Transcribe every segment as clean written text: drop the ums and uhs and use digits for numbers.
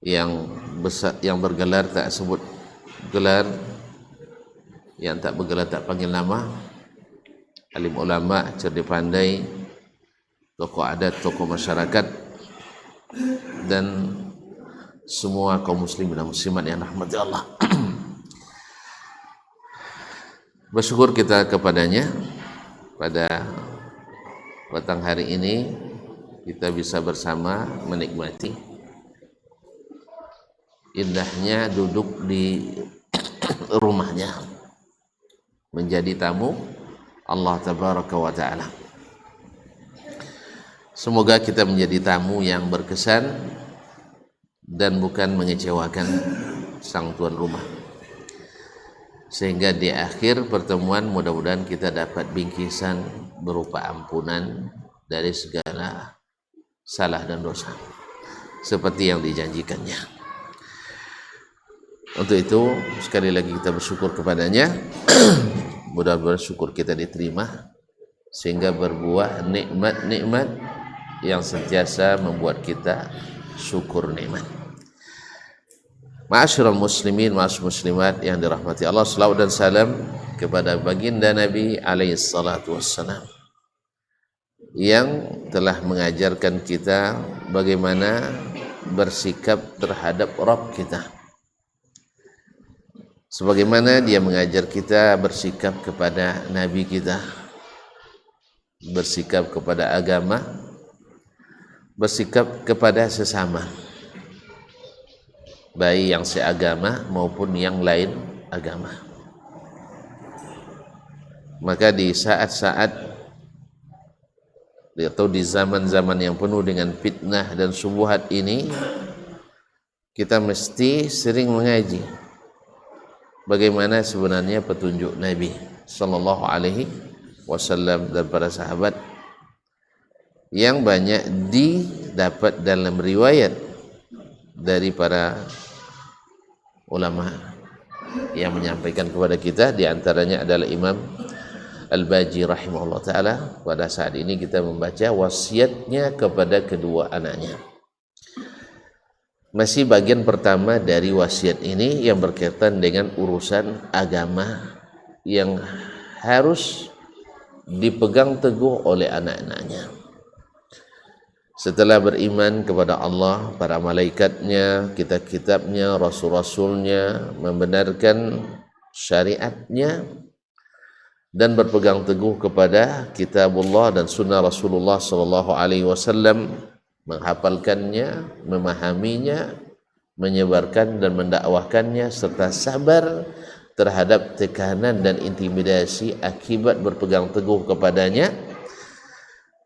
yang besar, yang bergelar tak sebut gelar, yang tak bergelar tak panggil nama, alim ulama, cerdik pandai, tokoh adat, tokoh masyarakat, dan semua kaum muslimin dan muslimat yang rahmati Allah. Bersyukur kita kepadanya pada petang hari ini kita bisa bersama menikmati indahnya duduk di rumahnya menjadi tamu Allah tabaraka wa ta'ala. Semoga kita menjadi tamu yang berkesan dan bukan mengecewakan sang tuan rumah, sehingga di akhir pertemuan mudah-mudahan kita dapat bingkisan berupa ampunan dari segala salah dan dosa seperti yang dijanjikannya. Untuk itu sekali lagi kita bersyukur kepadanya. Mudah-mudahan syukur kita diterima sehingga berbuah nikmat-nikmat yang sentiasa membuat kita syukur nikmat. Ma'asyiral muslimin, ma'asyiral muslimat yang dirahmati Allah, salawat dan salam kepada baginda Nabi alaihi salatu wassalam yang telah mengajarkan kita bagaimana bersikap terhadap Rabb kita, sebagaimana dia mengajar kita bersikap kepada Nabi kita, bersikap kepada agama, bersikap kepada sesama, baik yang seagama maupun yang lain agama. Maka di saat-saat atau di zaman-zaman yang penuh dengan fitnah dan syubhat ini, kita mesti sering mengaji bagaimana sebenarnya petunjuk Nabi sallallahu alaihi wasallam dan para sahabat yang banyak didapat dalam riwayat dari para ulama yang menyampaikan kepada kita. Di antaranya adalah Imam Al-Baji rahimahullah ta'ala. Pada saat ini kita membaca wasiatnya kepada kedua anaknya. Masih bagian pertama dari wasiat ini yang berkaitan dengan urusan agama yang harus dipegang teguh oleh anak-anaknya. Setelah beriman kepada Allah, para malaikatnya, kitab-kitabnya, rasul-rasulnya, membenarkan syariatnya, dan berpegang teguh kepada kitabullah dan sunnah Rasulullah sallallahu alaihi wasallam, menghafalkannya, memahaminya, menyebarkan dan mendakwahkannya, serta sabar terhadap tekanan dan intimidasi akibat berpegang teguh kepadanya.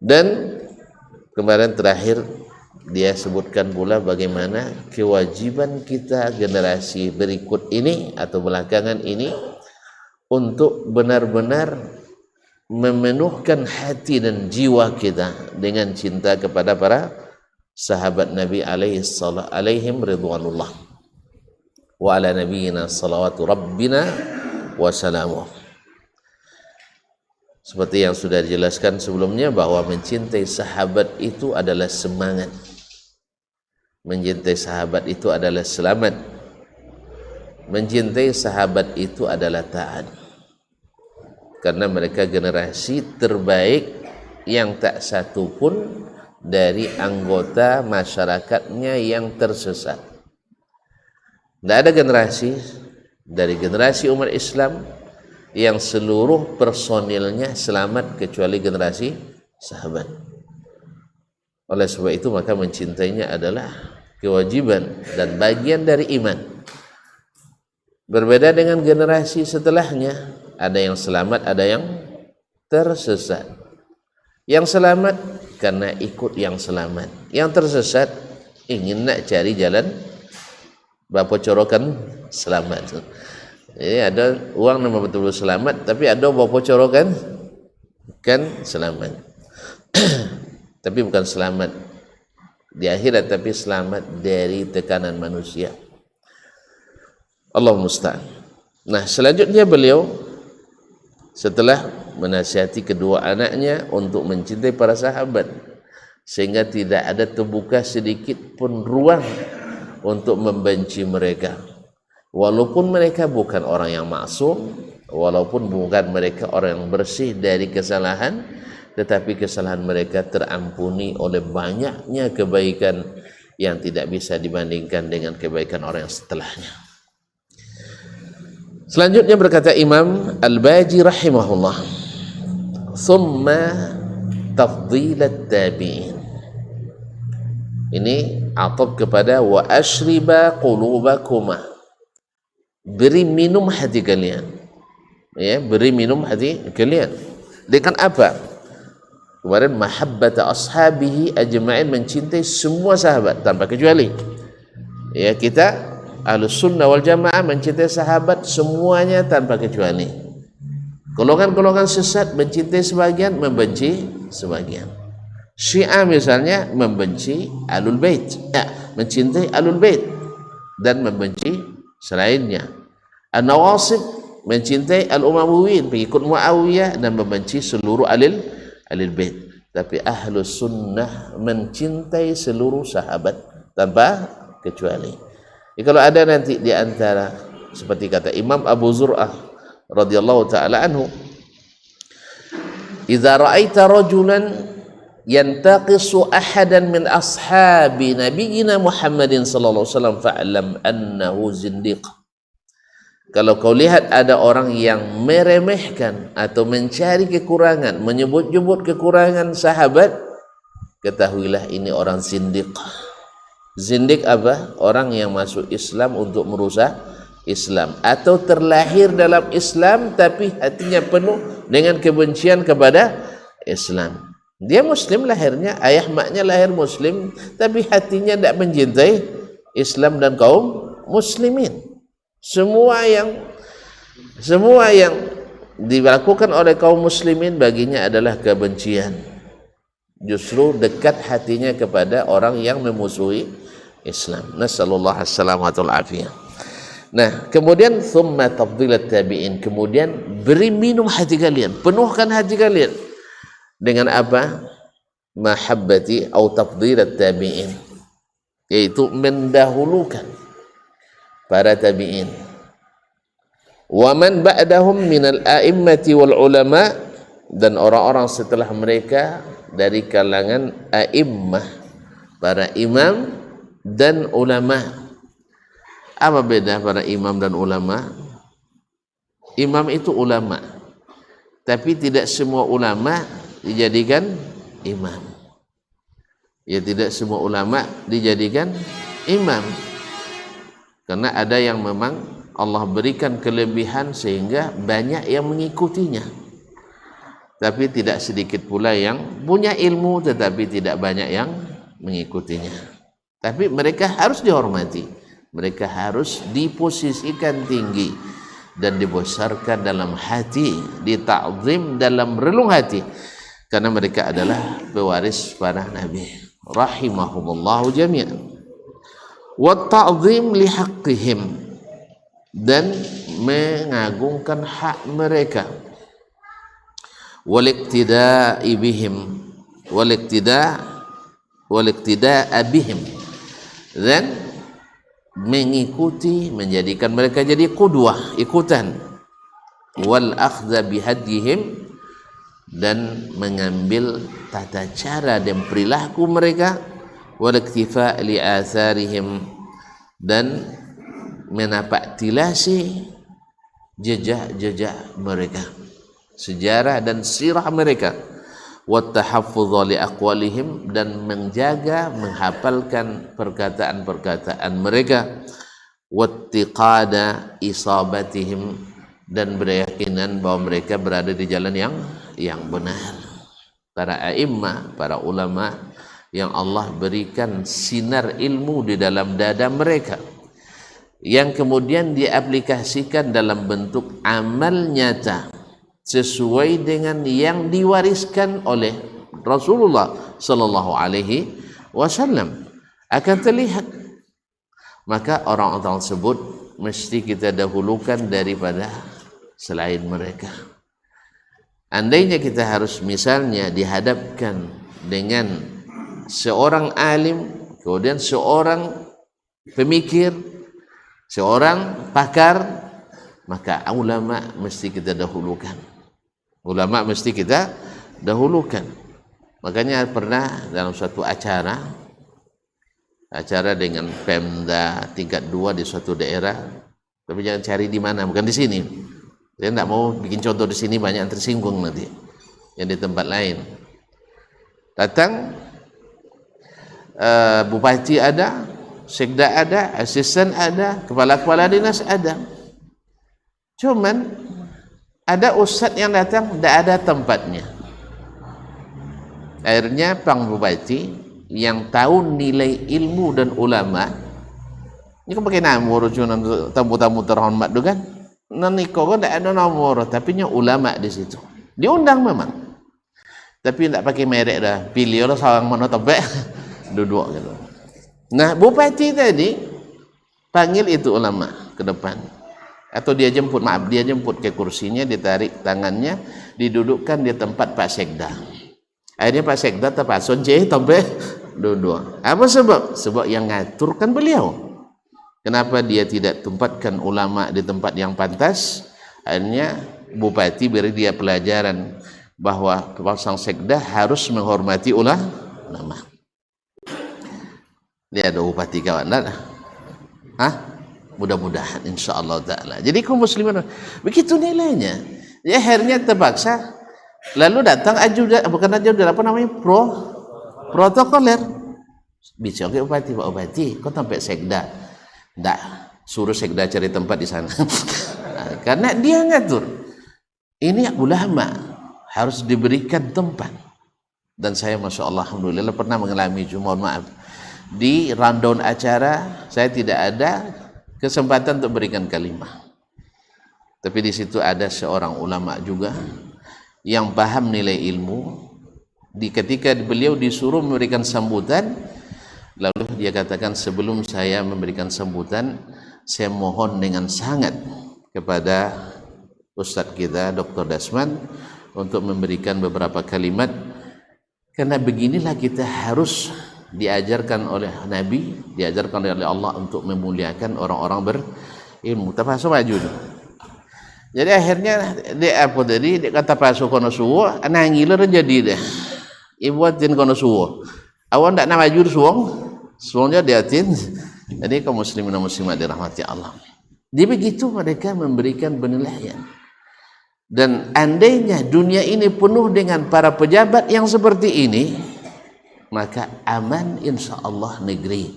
Dan kemarin terakhir dia sebutkan pula bagaimana kewajiban kita generasi berikut ini atau belakangan ini untuk benar-benar memenuhkan hati dan jiwa kita dengan cinta kepada para sahabat Nabi alaihim ridwanullah wa ala nabiyina salawatu rabbina wa salamuh. Seperti yang sudah dijelaskan sebelumnya bahwa mencintai sahabat itu adalah semangat, mencintai sahabat itu adalah selamat, mencintai sahabat itu adalah taat, karena mereka generasi terbaik yang tak satu pun dari anggota masyarakatnya yang tersesat. Tidak ada generasi dari generasi umat Islam yang seluruh personilnya selamat kecuali generasi sahabat. Oleh sebab itu maka mencintainya adalah kewajiban dan bagian dari iman. Berbeda dengan generasi setelahnya, ada yang selamat, ada yang tersesat. Yang selamat karena ikut yang selamat, yang tersesat ingin nak cari jalan berapa corokan selamat. Jadi ada uang nama betul-betul selamat, tapi ada berapa corokan kan selamat. Tapi bukan selamat di akhirat, tapi selamat dari tekanan manusia. Allah musta'an. Nah, selanjutnya beliau setelah menasihati kedua anaknya untuk mencintai para sahabat, sehingga tidak ada terbuka sedikit pun ruang untuk membenci mereka, walaupun mereka bukan orang yang maksum, walaupun bukan mereka orang yang bersih dari kesalahan, tetapi kesalahan mereka terampuni oleh banyaknya kebaikan yang tidak bisa dibandingkan dengan kebaikan orang yang setelahnya. Selanjutnya berkata Imam Al-Baji rahimahullah, thumma tafdilat tabi'in. Ini atop kepada wa ashriba qulubakuma, beri minum hati kalian, ya, beri minum hati kalian dengan apa? Kemarin mahabbata ashabihi ajma'in, mencintai semua sahabat tanpa kecuali. Ya, kita Ahlus Sunnah wal Jamaah mencintai sahabat semuanya tanpa kecuali. Golongan-golongan sesat mencintai sebagian, membenci sebagian. Syiah misalnya membenci Ahlul Bait, ya, mencintai Ahlul Bait dan membenci selainnya. An-Nawasib mencintai Al-Umayyun, pengikut Muawiyah, dan membenci seluruh Ahlul Bait. Tapi Ahlus Sunnah mencintai seluruh sahabat tanpa kecuali. Kalau ada nanti di antara, seperti kata Imam Abu Zur'ah radhiyallahu taala anhu, "Idza ra'aita rajulan yantaqisu ahadan min ashabi nabiyina Muhammadin sallallahu alaihi wasallam fa'lam annahu zindiq." Kalau kau lihat ada orang yang meremehkan atau mencari kekurangan, menyebut-nyebut kekurangan sahabat, ketahuilah ini orang zindiq. Zindik apa? Orang yang masuk Islam untuk merusak Islam, atau terlahir dalam Islam tapi hatinya penuh dengan kebencian kepada Islam. Dia Muslim lahirnya, ayah maknya lahir Muslim, tapi hatinya tidak mencintai Islam dan kaum muslimin. Semua yang dilakukan oleh kaum muslimin baginya adalah kebencian. Justru dekat hatinya kepada orang yang memusuhi Islam. Nasallallahu alaihi wasallam. Nah, kemudian thumma tafdilat tabi'in, kemudian beri minum hati kalian, penuhkan hati kalian dengan apa? Mahabbati atau tafdilat tabi'in, yaitu mendahulukan para tabi'in. Wa man ba'dahum minal a'immati wal ulama, dan orang-orang setelah mereka dari kalangan a'immah, para imam dan ulama. Apa beda para imam dan ulama? Imam itu ulama, tapi tidak semua ulama dijadikan imam. Ya, tidak semua ulama dijadikan imam, karena ada yang memang Allah berikan kelebihan sehingga banyak yang mengikutinya. Tapi tidak sedikit pula yang punya ilmu tetapi tidak banyak yang mengikutinya. Tapi mereka harus dihormati, mereka harus diposisikan tinggi dan dibesarkan dalam hati, dita'zim dalam relung hati, karena mereka adalah pewaris para nabi rahimahumullahu jami'an. Wa ta'zim li haqqihim, dan mengagungkan hak mereka. Wal iktida'i bihim, wal iktida'a bihim, dan mengikuti, menjadikan mereka jadi qudwah, ikutan. Wal akhdha bihadihim, dan mengambil tata cara dan perilaku mereka. Wal iktifa' li atharihim, dan menapak tilasi jejak-jejak mereka, sejarah dan sirah mereka. Wat tahaffudz li aqwalihim, dan menjaga, menghafalkan perkataan-perkataan mereka. Wattiqada isabatihim, dan berkeyakinan bahwa mereka berada di jalan yang benar. Para a'immah, para ulama yang Allah berikan sinar ilmu di dalam dada mereka, yang kemudian diaplikasikan dalam bentuk amal nyata sesuai dengan yang diwariskan oleh Rasulullah sallallahu alaihi wasallam, akan terlihat. Maka orang-orang tersebut mesti kita dahulukan daripada selain mereka. Andainya kita harus misalnya dihadapkan dengan seorang alim, kemudian seorang pemikir, seorang pakar, maka ulama mesti kita dahulukan. Ulama mesti kita dahulukan. Makanya pernah dalam suatu acara dengan Pemda tingkat 2 di suatu daerah, tapi jangan cari di mana, bukan di sini. Saya tidak mau bikin contoh di sini, banyak yang tersinggung nanti. Yang di tempat lain. Datang bupati ada, sekda ada, asisten ada, kepala-kepala dinas ada. Cuman ada ustadz yang datang tidak ada tempatnya. Akhirnya Pang Bupati yang tahu nilai ilmu dan ulama, ini kan pakai nomor tamu-tamu terhormat tu kan, naniko kan tidak ada nomor, tapi nya ulama di situ. Diundang memang, tapi tidak pakai merek dah, pilih orang seorang mana tebak duduk gitu. Nah, bupati tadi panggil itu ulama ke depan, atau dia jemput ke kursinya, ditarik tangannya, didudukkan di tempat Pak Sekda. Akhirnya Pak Sekda terpasun sampai duduk. Apa sebab? Sebab yang ngatur kan beliau. Kenapa dia tidak tempatkan ulama di tempat yang pantas? Akhirnya bupati beri dia pelajaran bahwa pasang sekda harus menghormati ulama. Dia ada bupati kawan dah. Mudah-mudahan insyaallah taala. Jadi kaum muslimin begitu nilainya. Ya akhirnya terpaksa lalu datang protokoler. Bicara ke bupati, Pak Bupati, kau sampai sekda. Ndak, suruh sekda cari tempat di sana. Karena dia ngatur. Ini ulama harus diberikan tempat. Dan saya masya Allah alhamdulillah pernah mengalami, mohon maaf, di rundown acara saya tidak ada kesempatan untuk berikan kalimah. Tapi di situ ada seorang ulama juga yang paham nilai ilmu. Ketika beliau disuruh memberikan sambutan, lalu dia katakan, sebelum saya memberikan sambutan, saya mohon dengan sangat kepada Ustadz kita Dr. Dasman untuk memberikan beberapa kalimat, karena beginilah kita harus diajarkan oleh Nabi, diajarkan oleh Allah untuk memuliakan orang-orang berilmu. Terpaksa maju. Jadi akhirnya dia kata pasu kono suwo, nangil jadi deh. Ibuatin kono suwo. Awan ndak nama maju suwongnya diatin. Jadi kaum muslimin dan muslimat dirahmati Allah. Dia begitu mereka memberikan penilaian. Dan andainya dunia ini penuh dengan para pejabat yang seperti ini, maka aman insyaallah negeri.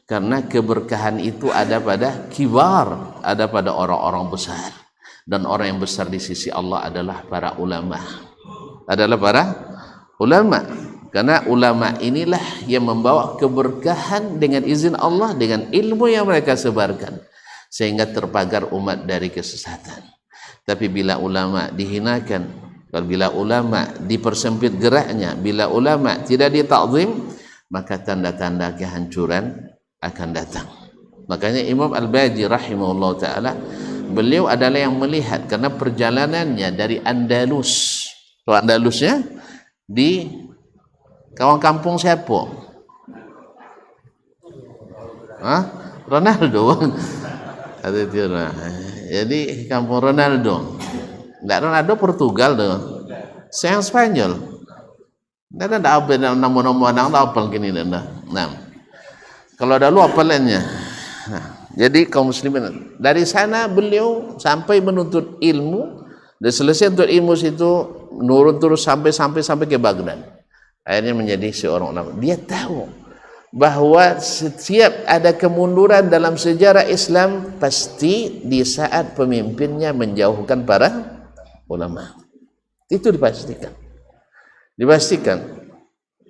Karena keberkahan itu ada pada kibar, ada pada orang-orang besar. Dan orang yang besar di sisi Allah adalah para ulama. Karena ulama inilah yang membawa keberkahan dengan izin Allah, dengan ilmu yang mereka sebarkan, sehingga terpagar umat dari kesesatan. Tapi bila ulama dihinakan, bila ulama dipersempit geraknya, bila ulama tidak ditakzim, maka tanda-tanda kehancuran akan datang. Makanya Imam Al-Baji rahimahullah ta'ala, beliau adalah yang melihat, karena perjalanannya dari Andalus. Kalau Andalusnya di kawan kampung siapa? Ronaldo. Jadi kampung Ronaldo. Tidak Ronaldo Portugal tuh. Saya yang Spanyol. Tidak ada apa nama-nama nang apal gini dah. Nah, kalau ada lu apalannya. Jadi kaum muslimin dari sana beliau sampai menuntut ilmu, dan selesai untuk ilmu situ nurun terus sampai ke Baghdad. Akhirnya menjadi seorang ulama. Dia tahu bahwa setiap ada kemunduran dalam sejarah Islam pasti di saat pemimpinnya menjauhkan para ulama. Itu dipastikan.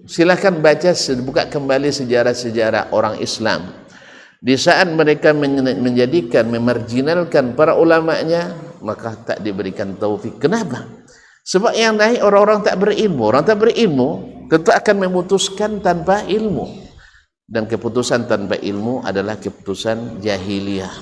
Silakan baca, buka kembali sejarah-sejarah orang Islam. Di saat mereka memarginalkan para ulamanya, maka tak diberikan taufik. Kenapa? Sebab yang naik orang-orang tak berilmu. Orang tak berilmu tentu akan memutuskan tanpa ilmu. Dan keputusan tanpa ilmu adalah keputusan jahiliyah.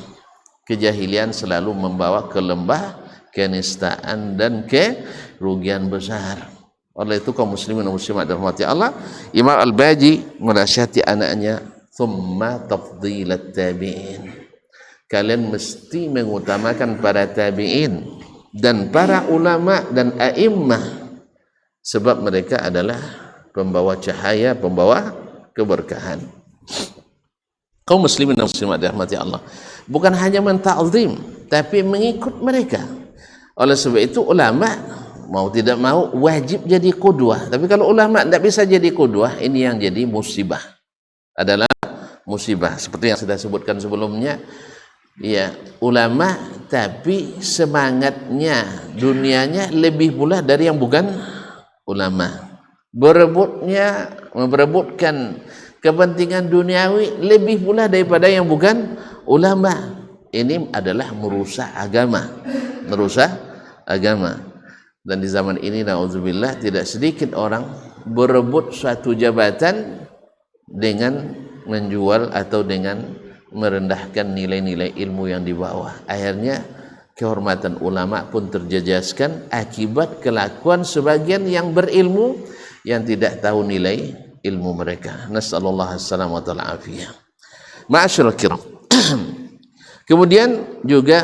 Kejahilian selalu membawa ke lembah kenistaan dan kerugian besar. Oleh itu kaum muslimin dan muslimat dirahmati Allah, Imam Al-Baji menasihati anaknya, thumma tafdilat tabi'in. Kalian mesti mengutamakan para tabi'in dan para ulama dan a'immah, sebab mereka adalah pembawa cahaya, pembawa keberkahan. Kaum muslimin dan muslimat dirahmati Allah, bukan hanya menta'zim tapi mengikut mereka. Oleh sebab itu ulama mau tidak mau wajib jadi qudwah. Tapi kalau ulama tidak bisa jadi qudwah, ini yang jadi musibah, adalah musibah. Seperti yang sudah sebutkan sebelumnya, ya, ulama tapi semangatnya dunianya lebih pula dari yang bukan ulama. Memperebutkan kepentingan duniawi lebih pula daripada yang bukan ulama. Ini adalah merusak agama, Dan di zaman ini, na'udzubillah, tidak sedikit orang berebut suatu jabatan dengan menjual atau dengan merendahkan nilai-nilai ilmu yang dibawa. Akhirnya kehormatan ulama pun terjejaskan akibat kelakuan sebagian yang berilmu yang tidak tahu nilai ilmu mereka. Nasallallahu alaihi wasallam. Ma'asyiral kiram. Kemudian juga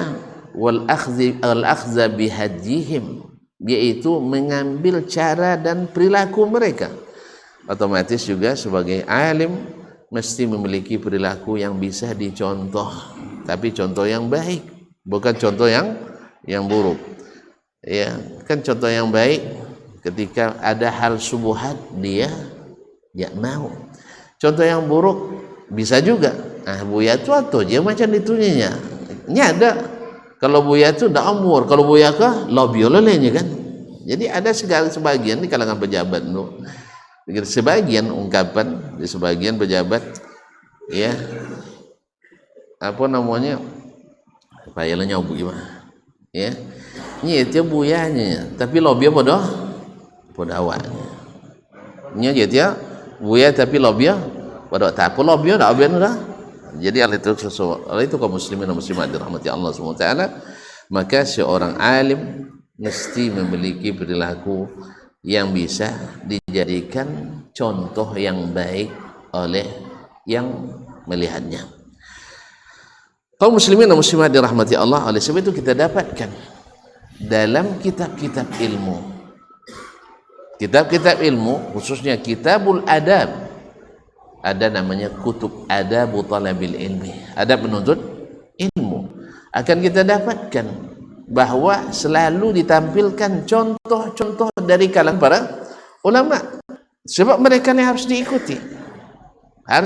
wal akhza bihadihim, yaitu mengambil cara dan perilaku mereka. Otomatis juga sebagai alim mesti memiliki perilaku yang bisa dicontoh, tapi contoh yang baik, bukan contoh yang buruk. Ya, kan contoh yang baik ketika ada hal subuhat dia mau. Contoh yang buruk bisa juga, buya tu atau dia macam itunya. Ini ada. Kalau buya tu dah umur, kalau buya kah lobby olehnya kan. Jadi ada sebagian di kalangan pejabat tu, sebagian ungkapan di sebagian pejabat, ya, apa namanya, payahnya nyobu gimana, ya, ini dia buyanya, tapi lobby apa dah, pada awalnya, ini dia buya tapi lobby pada tak apa lobby dah aben dah. Jadi hal itu kaum muslimin dan muslimat dirahmati Allah Subhanahu wa taala, maka seorang alim mesti memiliki perilaku yang bisa dijadikan contoh yang baik oleh yang melihatnya. Kaum muslimin dan muslimat dirahmati Allah, oleh sebab itu kita dapatkan dalam kitab-kitab ilmu, khususnya kitabul adab, ada namanya kutub adabu talabil ilmi, adab menuntut ilmu. Akan kita dapatkan bahwa selalu ditampilkan contoh-contoh dari kalangan para ulama, sebab mereka yang harus diikuti,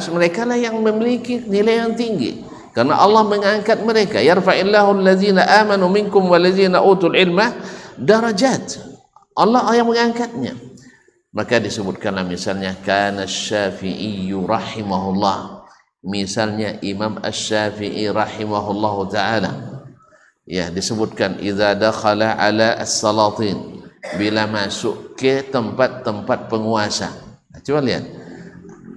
mereka lah yang memiliki nilai yang tinggi, karena Allah mengangkat mereka. Yarfa'illahu allazina amanu minkum wallazina utul ilma darajat. Allah yang mengangkatnya. Maka disebutkanlah misalnya kana Syafi'i rahimahullah, misalnya Imam Asy-Syafi'i rahimahullahu taala, ya, disebutkan idza dakhala ala as-salatin, bila masuk ke tempat-tempat penguasa. Coba lihat,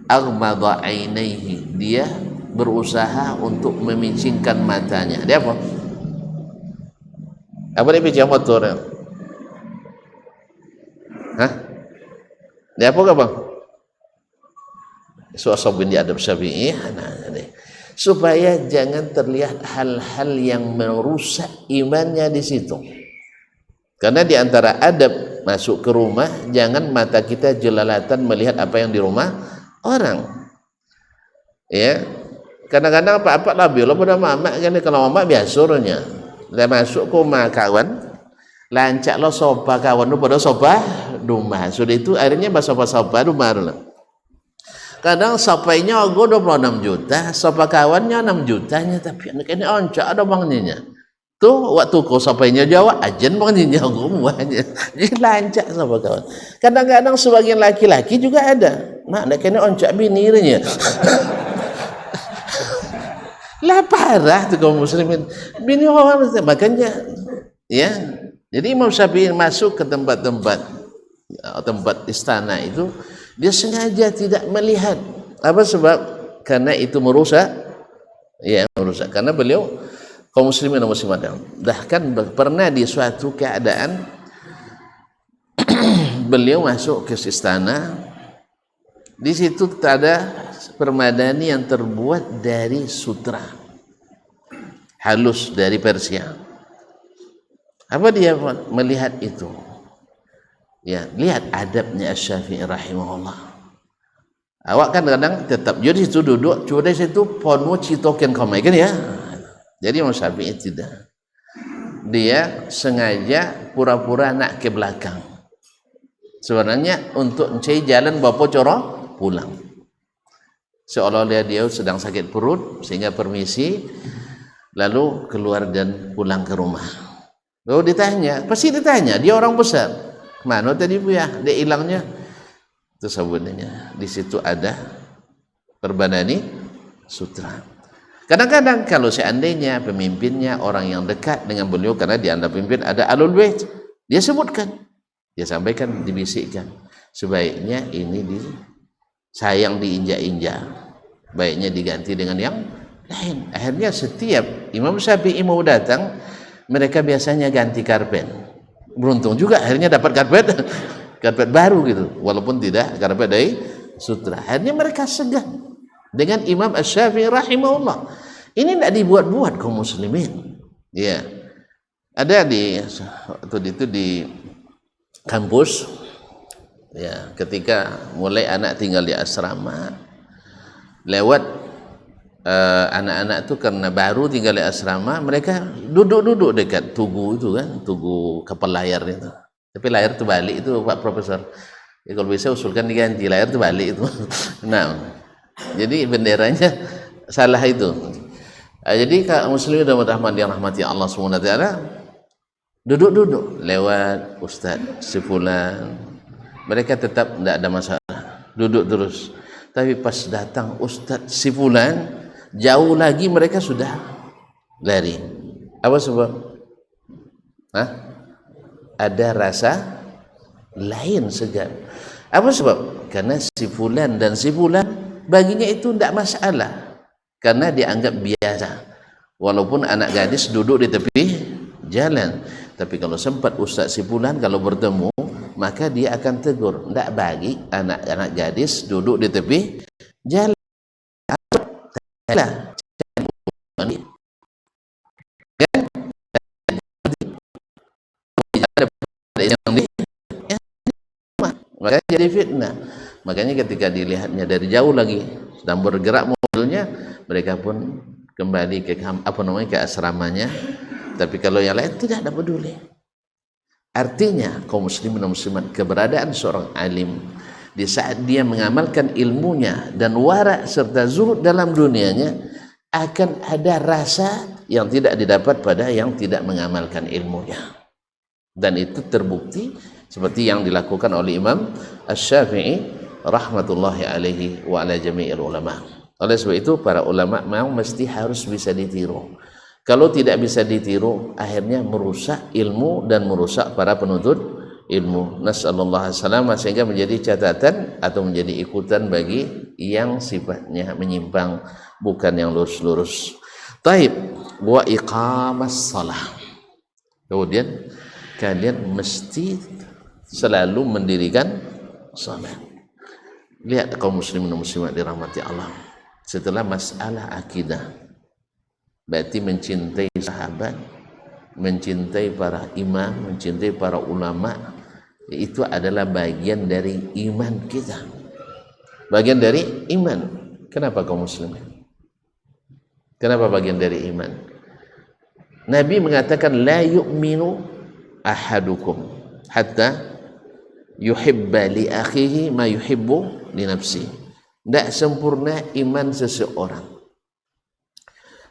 aghmadha ainaihi, dia berusaha untuk memincingkan matanya. Dia apa? Apa dia bicara motor? Dia apa ke bang? Suasabun di adab Syafi'i, supaya jangan terlihat hal-hal yang merusak imannya di situ. Karena di antara adab masuk ke rumah, jangan mata kita jelalatan melihat apa yang di rumah orang. Ya, kadang-kadang apa-apa lah bila pada mamak kan, kalau mamak biasanya dah masuk ke rumah kawan, lancak lo sopa kawan tu pada sopa rumah. Sudah itu akhirnya sopa rumah lah. Kadang sopainya aku 26 juta, sopa kawannya 6 jutanya, tapi anak ini oncak ada bangnya. Tuh waktu kau sopainya Jawa ajen bangnya aku muanya. Jadi lancak sopa kawan. Kadang-kadang sebagian laki-laki juga ada. Mak anak ini oncak binirnya. Lah parah tu kaum muslimin. Bini orang makanya, ya. Jadi Imam Syafi'i masuk ke tempat istana itu, dia sengaja tidak melihat. Apa sebab? Karena itu merusak. Karena beliau kaum muslimin dan muslimat, bahkan pernah di suatu keadaan beliau masuk ke istana, Di situ ada permadani yang terbuat dari sutra halus dari Persia. Apa dia melihat itu? Ya, lihat adabnya Asy-Syafi'i rahimahullah. Awak kan kadang tetap jadi situ duduk, cuma di situ ponmu citoken komai kan ya. Jadi Imam Syafi'i tidak. Dia sengaja pura-pura nak ke belakang. Sebenarnya untuk mencari jalan bawa coro pulang. Seolah-olah dia sedang sakit perut sehingga permisi lalu keluar dan pulang ke rumah. Lalu ditanya, pasti ditanya, dia orang besar. Mana tadi Bu ya? Dia hilangnya. Itu sebenarnya di situ ada permadani sutra. Kadang-kadang kalau seandainya pemimpinnya orang yang dekat dengan beliau karena di antara pemimpin ada Ahlul Bait, dia sebutkan, dia sampaikan, dibisikkan. Sebaiknya ini sayang diinjak-injak, baiknya diganti dengan yang lain. Akhirnya setiap Imam Syafi'i mau datang, mereka biasanya ganti karpet. Beruntung juga akhirnya dapat karpet baru gitu, walaupun tidak karpet dari sutra. Akhirnya mereka segan dengan Imam Asy-Syafi'i rahimahullah. Ini tidak dibuat-buat kaum muslimin. Ya, ada waktu itu di kampus. Ya, ketika mulai anak tinggal di asrama, lewat anak-anak itu karena baru tinggal di asrama, mereka duduk-duduk dekat tugu itu kan, tugu kapal layar itu. Tapi layar itu balik itu Pak Profesor. Ya, kalau bisa usulkan diganti layar itu balik itu. Nah, jadi benderanya salah itu. Jadi kaum muslimin dan rahmati Allah SWT, duduk-duduk lewat Ustaz sefulan, mereka tetap tidak ada masalah, duduk terus. Tapi pas datang Ustaz sefulan, jauh lagi mereka sudah lari. Apa sebab? Ada rasa lain segan. Apa sebab? Karena sefulan dan sefulan baginya itu tidak masalah, karena dianggap biasa. Walaupun anak gadis duduk di tepi jalan, tapi kalau sempat Ustaz sefulan kalau bertemu, maka dia akan tegur, tidak bagi anak-anak gadis duduk di tepi jalan. Makanya jadi fitnah. Makanya ketika dilihatnya dari jauh lagi sedang bergerak mobilnya, mereka pun kembali ke ke asramanya. Tapi kalau yang lain tidak ada peduli. Artinya kaum muslimin dan muslimat, keberadaan seorang alim di saat dia mengamalkan ilmunya dan wara serta zuhud dalam dunianya, akan ada rasa yang tidak didapat pada yang tidak mengamalkan ilmunya. Dan itu terbukti seperti yang dilakukan oleh Imam Asy-Syafi'i rahmatullahi alaihi wa ala jami'il ulama. Oleh sebab itu para ulama memang mesti harus bisa ditiru. Kalau tidak bisa ditiru, akhirnya merusak ilmu dan merusak para penuntut ilmu. Nasallallahu alaihi wasallam, sehingga menjadi catatan atau menjadi ikutan bagi yang sifatnya menyimpang, bukan yang lurus-lurus. Taib wa iqamas shalah. Kemudian kalian mesti selalu mendirikan salat. Lihat kaum muslimin dan muslimat dirahmati Allah. Setelah masalah akidah, berarti mencintai sahabat, mencintai para imam, mencintai para ulama, itu adalah bagian dari iman kita. Bagian dari iman. Kenapa kaum muslimin? Kenapa bagian dari iman? Nabi mengatakan la yu'minu ahadukum hatta yuhibba li akhihi ma yuhibbu li nafsi. Tidak sempurna iman seseorang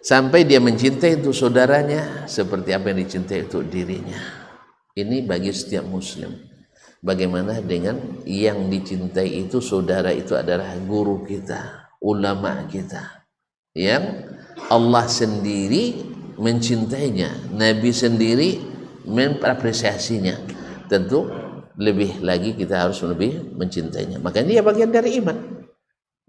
sampai dia mencintai untuk saudaranya seperti apa yang dicintai untuk dirinya. Ini bagi setiap muslim. Bagaimana dengan yang dicintai itu saudara itu adalah guru kita, ulama kita, yang Allah sendiri mencintainya, Nabi sendiri mengapresiasinya. Tentu lebih lagi kita harus lebih mencintainya. Makanya dia bagian dari iman.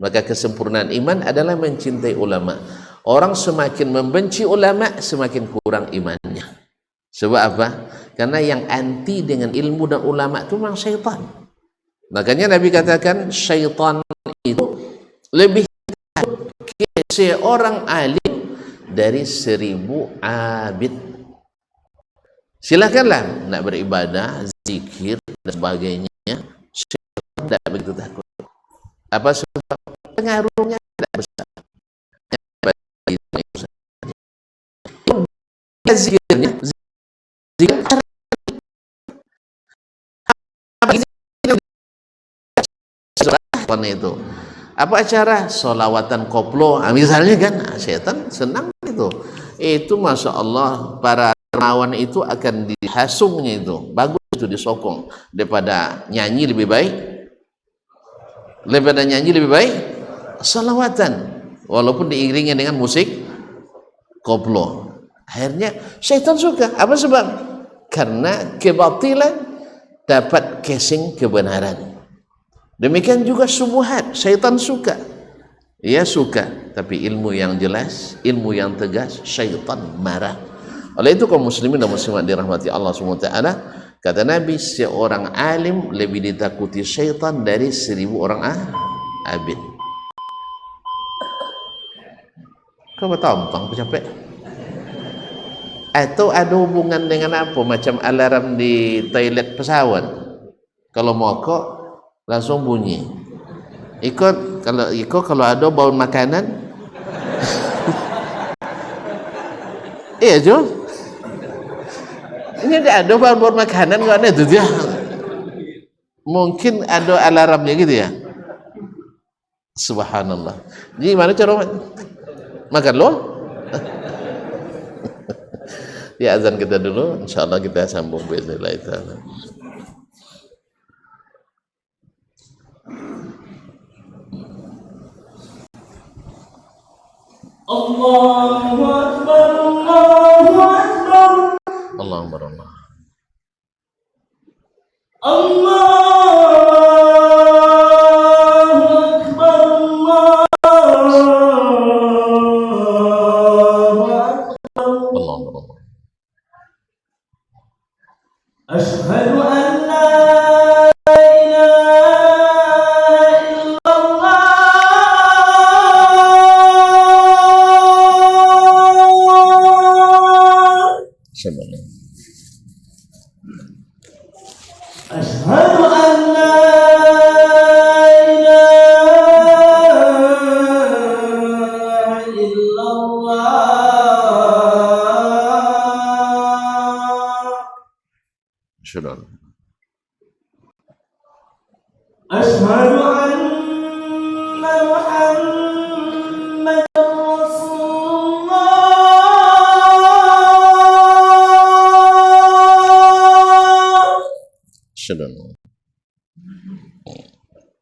Maka kesempurnaan iman adalah mencintai ulama. Orang semakin membenci ulama, semakin kurang imannya. Sebab apa? Karena yang anti dengan ilmu dan ulama itu memang syaitan. Makanya Nabi katakan syaitan itu lebih seorang alim dari 1000 abid. Silakanlah nak beribadah, zikir dan sebagainya, tidak begitu takut. Apa sebab? Pengaruhnya tidak besar. Zikirnya, zikir itu apa acara solawatan koplo misalnya kan, setan senang itu masya Allah, para dermawan itu akan dihasungnya, itu bagus, itu disokong daripada nyanyi lebih baik, solawatan walaupun diiringi dengan musik koplo. Akhirnya setan suka. Apa sebab? Karena kebatilan dapat casing kebenaran. Demikian juga subuhat, syaitan suka. Ia suka, tapi ilmu yang jelas, ilmu yang tegas, syaitan marah. Oleh itu kaum muslimin dan muslimat dirahmati Allah SWT, kata Nabi, seorang alim lebih ditakuti syaitan dari 1000 orang abid. Kau tampang capek? Atau ada hubungan dengan apa? Macam alarm di toilet pesawat, kalau mogok langsung bunyi. Kalau ada bau makanan iya Jo, ini ada bau makanan kok, ada itu dia, mungkin ada alarmnya gitu ya. Subhanallah. Jadi mana cara makan lo? Ya, azan kita dulu, insyaallah kita sambung bismillah taala. Allahu Akbar, Allahu Akbar, Allahu Akbar, Allahu Akbar, Allahu Akbar. Asyhadu an la Asyhadu an la ilaha illallah. Asyhadu anna Muhammadar Rasulullah.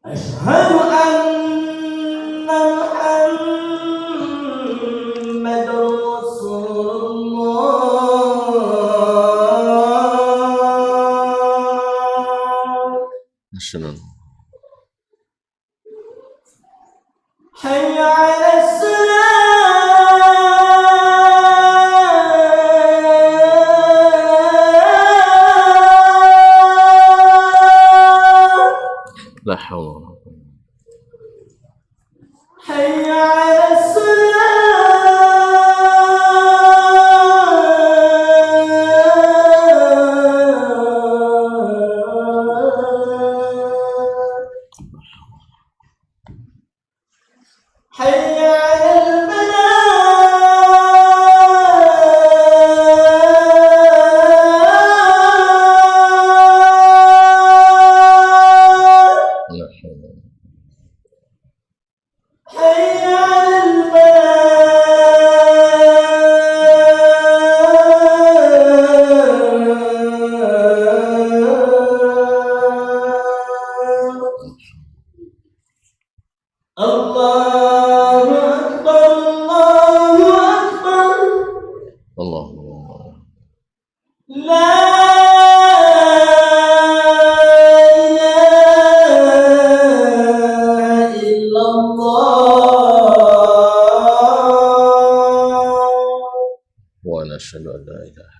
Asyhadu anna Muhammadar Rasulullah. Asyhadu. Hayya 'alas salah. La haula. Hayya 'alas salah. Hayya 'alal Allahu Akbar, Allahu Akbar, Allahu Akbar. La ilaha illallah wa nashhadu an la ilaha illallah.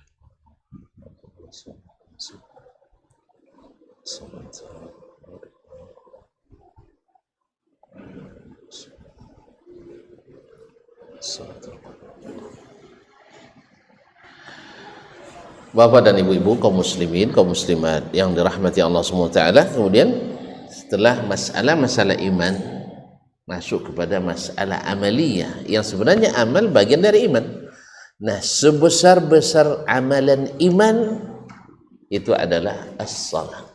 Bapak dan ibu-ibu, kaum muslimin, kaum muslimat yang dirahmati Allah SWT. Kemudian setelah masalah iman, masuk kepada masalah amaliyah, yang sebenarnya amal bagian dari iman. Nah, sebesar-besar amalan iman itu adalah as-salah.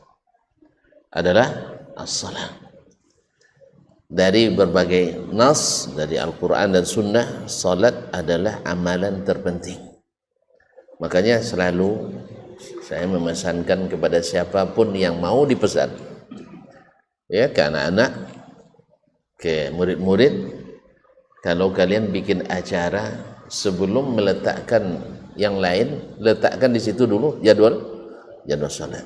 Dari berbagai nas dari Al-Quran dan Sunnah, salat adalah amalan terpenting. Makanya selalu saya memesankan kepada siapapun yang mau dipesan, ya, ke anak-anak, ke murid-murid, kalau kalian bikin acara, sebelum meletakkan yang lain, letakkan di situ dulu jadwal salat.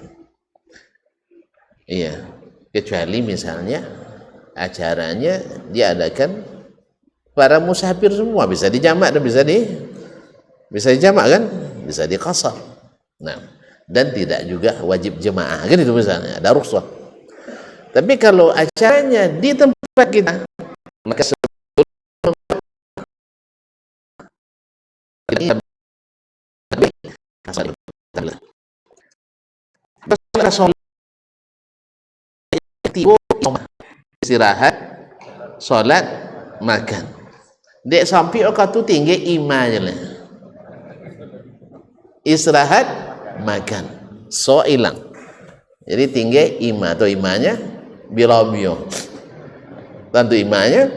Iya, kecuali misalnya acaranya diadakan para musafir semua, bisa dijamak dan bisa dijamak kan, bisa diqasar. Nah, dan tidak juga wajib jemaah kan, itu misalnya ada rukhsah. Tapi kalau acaranya di tempat kita, maka istirahat, solat, makan. Dek sampai tu tinggi iman je lah. Istirahat, makan, so hilang. Jadi tinggi iman atau imannya birabio. Tentu imannya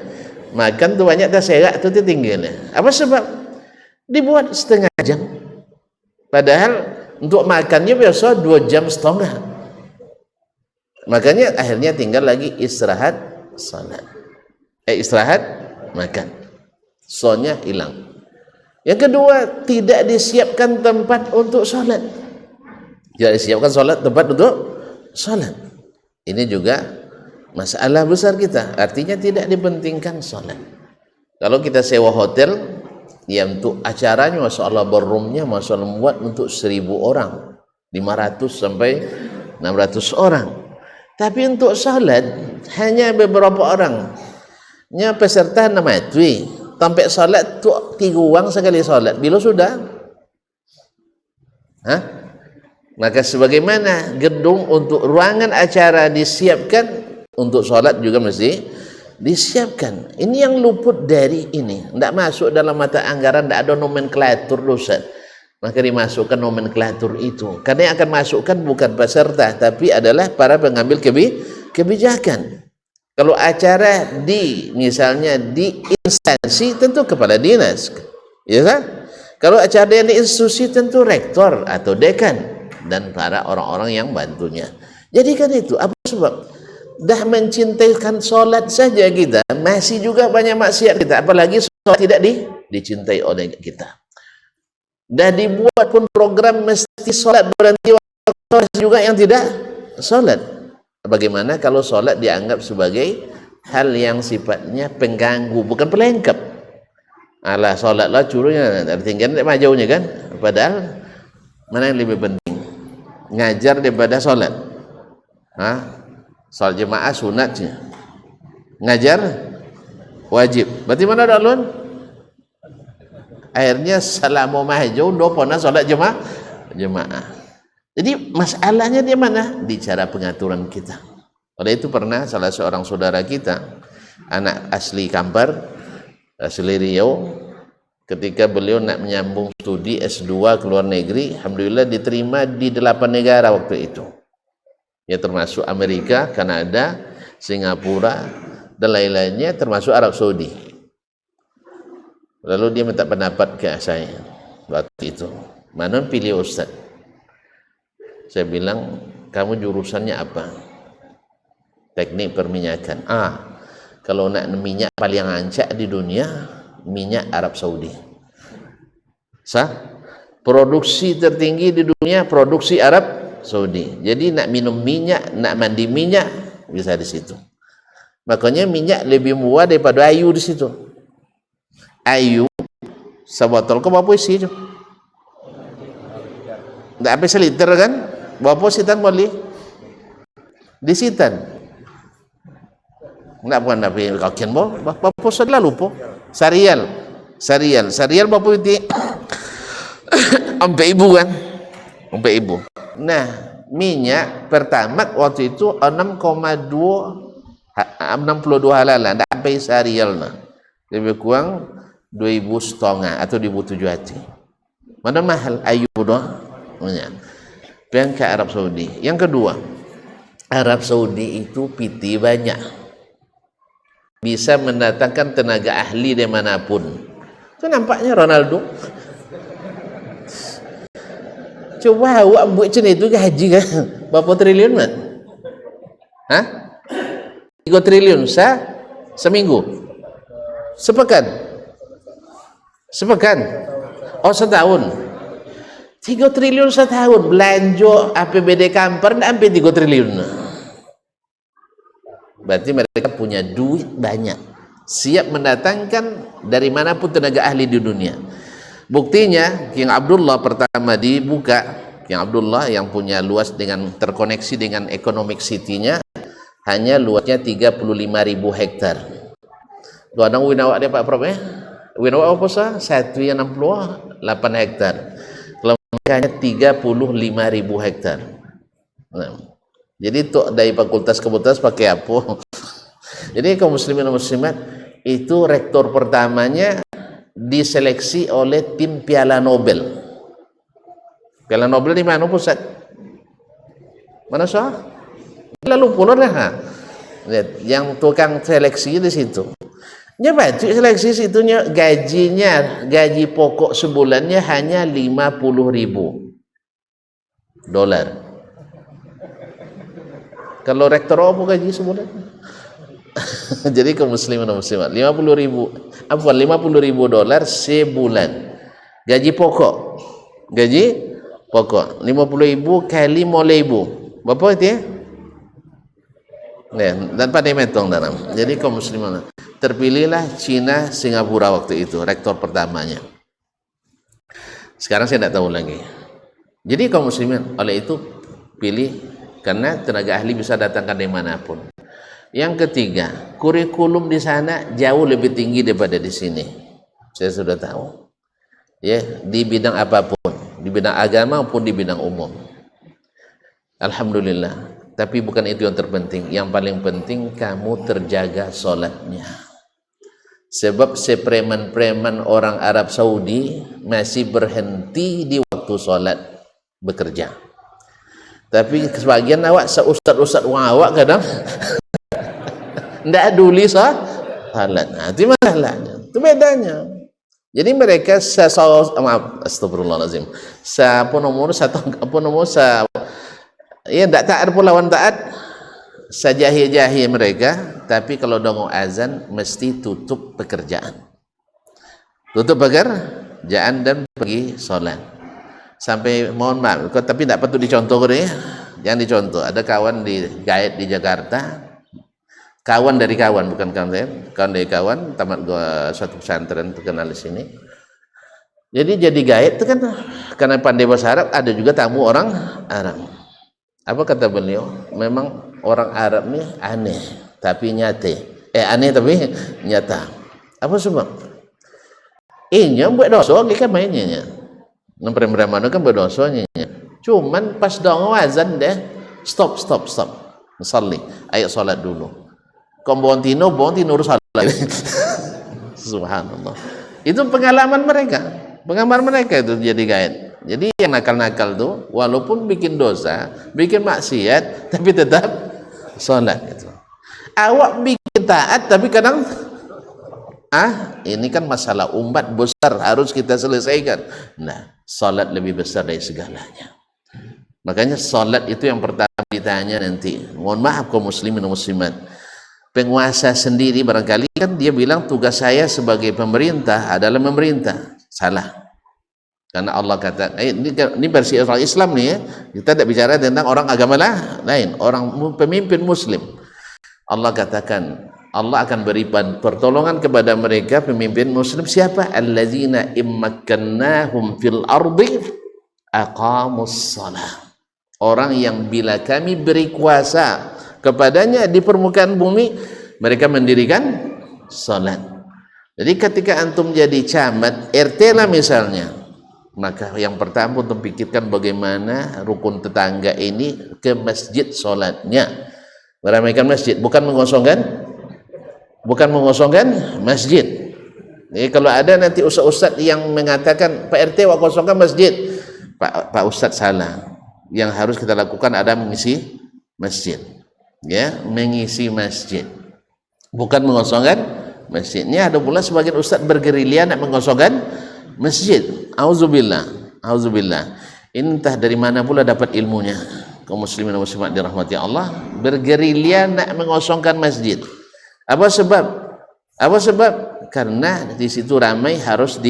makan tu banyak terserak tu tinggi lah. Apa sebab? Dibuat setengah jam. Padahal untuk makannya biasa 2 jam setengah. Makanya akhirnya tinggal lagi istirahat, salat. Istirahat, makan. Sonya hilang. Yang kedua, tidak disiapkan tempat untuk salat. Tidak disiapkan tempat untuk salat. Ini juga masalah besar kita. Artinya tidak dipentingkan salat. Kalau kita sewa hotel, ya untuk acaranya Masya Allah, ballroomnya Masya Allah membuat untuk 1000 orang, 500 sampai 600 orang. Tapi untuk salat hanya beberapa orang. Nya peserta nama itu sampai salat tu 3 orang sekali salat. Bila sudah? Maka sebagaimana gedung untuk ruangan acara disiapkan, untuk salat juga mesti disiapkan. Ini yang luput dari ini. Tidak masuk dalam mata anggaran, tidak ada nomenklatur dosen. Maka dimasukkan nomenklatur itu. Karena yang akan masukkan bukan peserta, tapi adalah para pengambil kebijakan. Kalau acara misalnya di instansi, tentu kepala dinas, ya kan? Kalau acara di institusi, tentu rektor atau dekan dan para orang-orang yang bantunya. Jadi kan itu apa sebab? Dah mencintaikan solat saja kita, masih juga banyak maksiat kita, apalagi solat tidak dicintai oleh kita. Dah dibuat pun program mesti solat berhenti waktu juga yang tidak solat. Bagaimana kalau solat dianggap sebagai hal yang sifatnya pengganggu, bukan pelengkap? Alah, solatlah curunya, tinggal majaunya kan. Padahal mana yang lebih penting? Ngajar daripada solat. Solat jemaah sunatnya, ngajar wajib. Berarti mana dah lun? Akhirnya salamu mahjau do pona solat jemaah. Jadi masalahnya di mana? Di cara pengaturan kita. Oleh itu pernah salah seorang saudara kita, anak asli Kampar, asli Riau, ketika beliau nak menyambung studi S2 ke luar negeri, alhamdulillah diterima di 8 negara waktu itu. Ya, termasuk Amerika, Kanada, Singapura, dan lain-lainnya, termasuk Arab Saudi. Lalu dia minta pendapat ke saya waktu itu, mana pilih Ustaz? Saya bilang, kamu jurusannya apa? Teknik perminyakan. Kalau nak minyak paling ancak di dunia, minyak Arab Saudi. Produksi tertinggi di dunia, produksi Arab Saudi. Jadi nak minum minyak, nak mandi minyak, bisa di situ. Makanya minyak lebih murah daripada ayu di situ. Ayu sebotol ke berapa isi tu? Tak habis seliter kan? Berapa sitan boleh? Di sitan. Tak bukan tapi kakian berapa selalu po? Sarial Sarial berapa itu? Sampai ibu kan? Sampai ibu. Nah, minyak pertama waktu itu 62 halalan, tak sampai sarial nah. Lebih kurang 2.500 atau 2.700. Mana mahal ayu doh. Yang ke Arab Saudi. Yang kedua, Arab Saudi itu piti banyak, bisa mendatangkan tenaga ahli dari manapun. Itu nampaknya Ronaldo. Coba awak buat macam itu gaji kan berapa triliun kan? Hah? 3 triliun seminggu? Sepekan? Oh, setahun. 3 triliun setahun belanja APBD Kampar sampai 3 triliun. Berarti mereka punya duit banyak, siap mendatangkan dari manapun tenaga ahli di dunia. Buktinya King Abdullah pertama dibuka, King Abdullah yang punya luas dengan terkoneksi dengan economic city-nya, hanya luasnya 35.000 hektar. Luanang winawa dia Pak Prof ya? Winawa apa sah? 168 hektar. Hanya 35.000 hektar. Nah, jadi itu dari fakultas pakai apa? Jadi kaum muslimin dan muslimat itu rektor pertamanya diseleksi oleh tim Piala Nobel. Piala Nobel di mana pusat? Mana sah? Lalu pulau dah. Lihat, yang tukang seleksi di situ. Baju seleksi situnya gaji pokok sebulannya hanya $50.000. Kalau rektor apa gaji sebulan? Jadi kaum muslimin dan muslimat $50.000 sebulan. Gaji pokok 50.000 kali 5.000 berapa itu ya? Dan pada metong dalam. Jadi kaum muslimin terpilihlah Cina Singapura waktu itu rektor pertamanya. Sekarang saya tidak tahu lagi. Jadi kaum muslimin oleh itu pilih karena tenaga ahli bisa datangkan dari manapun. Yang ketiga, kurikulum di sana jauh lebih tinggi daripada di sini. Saya sudah tahu. Ya, di bidang apapun, di bidang agama maupun di bidang umum. Alhamdulillah. Tapi bukan itu yang terpenting. Yang paling penting kamu terjaga sholatnya. Sebab sepreman-preman orang Arab Saudi masih berhenti di waktu sholat bekerja. Tapi sebagian awak ustaz-ustaz awak kadang tidak aduli sholat. Nah, itu masalahnya. Itu bedanya. Jadi mereka astagfirullahaladzim. Ya tidak taat pun lawan taat. Sajahiyah mereka, tapi kalau dongong azan mesti tutup pekerjaan, dan pergi sholat. Sampai mohon maaf, tapi tidak patut dicontoh deh. Jangan dicontoh. Ada kawan di guide di Jakarta, kawan dari kawan, bukan kawan saya, kawan dari kawan, tamat gua suatu pesantren terkenal di sini. Jadi guide itu kan karena pandai bahasa Arab, ada juga tamu orang Arab. Apa kata beliau? Memang orang Arab ni aneh tapi nyata. Aneh tapi nyata. Apa sebab? Inya buat dosa kan mainnya. Nemprem mana kan buat dosanya. Cuman pas dong azan deh, stop. Salli, ayo salat dulu. Bontino salat. Subhanallah. Itu pengalaman mereka itu jadi guide. Jadi yang nakal-nakal tuh walaupun bikin dosa, bikin maksiat, tapi tetap sholat gitu. Awak bikin taat tapi kadang ini kan masalah umat besar harus kita selesaikan. Nah, sholat lebih besar dari segalanya. Makanya sholat itu yang pertama ditanya nanti. Mohon maaf kaum muslimin dan muslimat. Penguasa sendiri barangkali kan dia bilang tugas saya sebagai pemerintah adalah memerintah. Salah. Karena Allah kata, ini versi orang Islam nih ya, kita tidak bicara tentang orang agama lain, orang pemimpin muslim. Allah katakan, Allah akan beri pertolongan kepada mereka pemimpin muslim. Siapa? Alladzina immakkannahum fil ardi aqamus shalah. Orang yang bila kami beri kuasa kepadanya di permukaan bumi, mereka mendirikan salat. Jadi ketika antum jadi camat RT lah misalnya, maka yang pertama untuk pikirkan bagaimana rukun tetangga ini ke masjid sholatnya, meramaikan masjid, bukan mengosongkan masjid. Jadi kalau ada nanti ustaz-ustaz yang mengatakan Pak RT wak kosongkan masjid, Pak Ustaz salah. Yang harus kita lakukan ada mengisi masjid, ya, mengisi masjid, bukan mengosongkan masjidnya. Ada pula sebagian ustaz bergerilya nak mengosongkan masjid. Auzubillah. Ini entah dari mana pula dapat ilmunya. Kaum muslimin dan muslimat dirahmati Allah, bergerilya nak mengosongkan masjid. Apa sebab? Karena di situ ramai, harus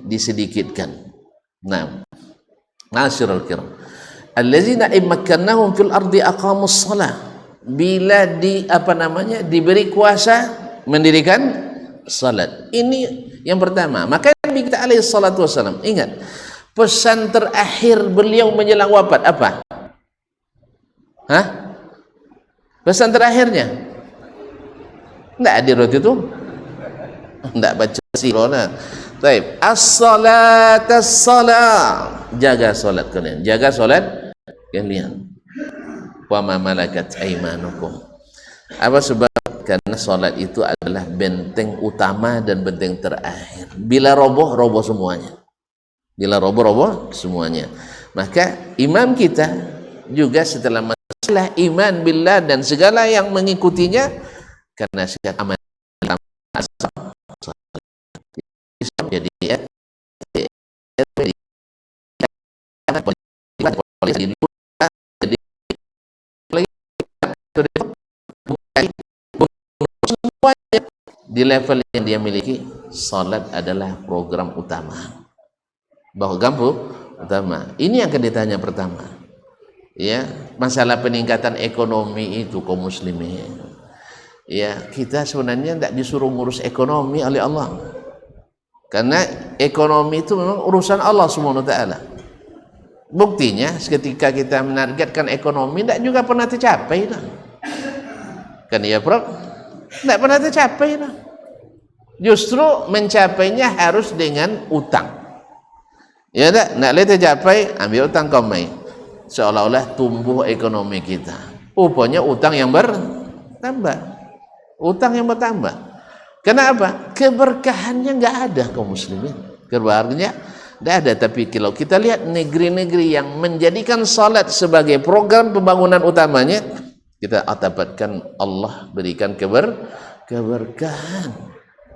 disedikitkan. Nah, masyarul kiram, allazina immakkannahum fil ardi aqamus shalah. Bila diberi kuasa mendirikan salat. Ini yang pertama. Maka Nabi kita alaihi salatu wasallam, ingat, pesan terakhir beliau menjelang wafat apa? Pesan terakhirnya enggak hadir waktu itu, enggak baca sirona. Baik, as-salat, jaga salat kalian, jaga salat kalian. Wa ma malakat aimanukum. Apa sebab? Karena salat itu adalah benteng utama dan benteng terakhir. Bila roboh semuanya. Maka imam kita juga setelah masalah iman billah dan segala yang mengikutinya, karena syiar aman jadi di level yang dia miliki, salat adalah program utama, utama. Ini yang akan ditanya pertama, ya, masalah peningkatan ekonomi itu kaum muslimin. Ya, kita sebenarnya tidak disuruh ngurus ekonomi oleh Allah, karena ekonomi itu memang urusan Allah Subhanahu wa taala. Buktinya ketika kita menargetkan ekonomi tidak juga pernah tercapai lah. Kan ya, Prof? Tidak pernah tercapai lah. Justru mencapainya harus dengan utang. Ya tak? Nak boleh tercapai, ambil utang kau main. Seolah-olah tumbuh ekonomi kita. Rupanya utang yang bertambah. Kenapa? Keberkahannya enggak ada kaum muslimin. Keberkahannya enggak ada. Tapi kalau kita lihat negeri-negeri yang menjadikan salat sebagai program pembangunan utamanya, kita dapatkan Allah berikan keberkahan.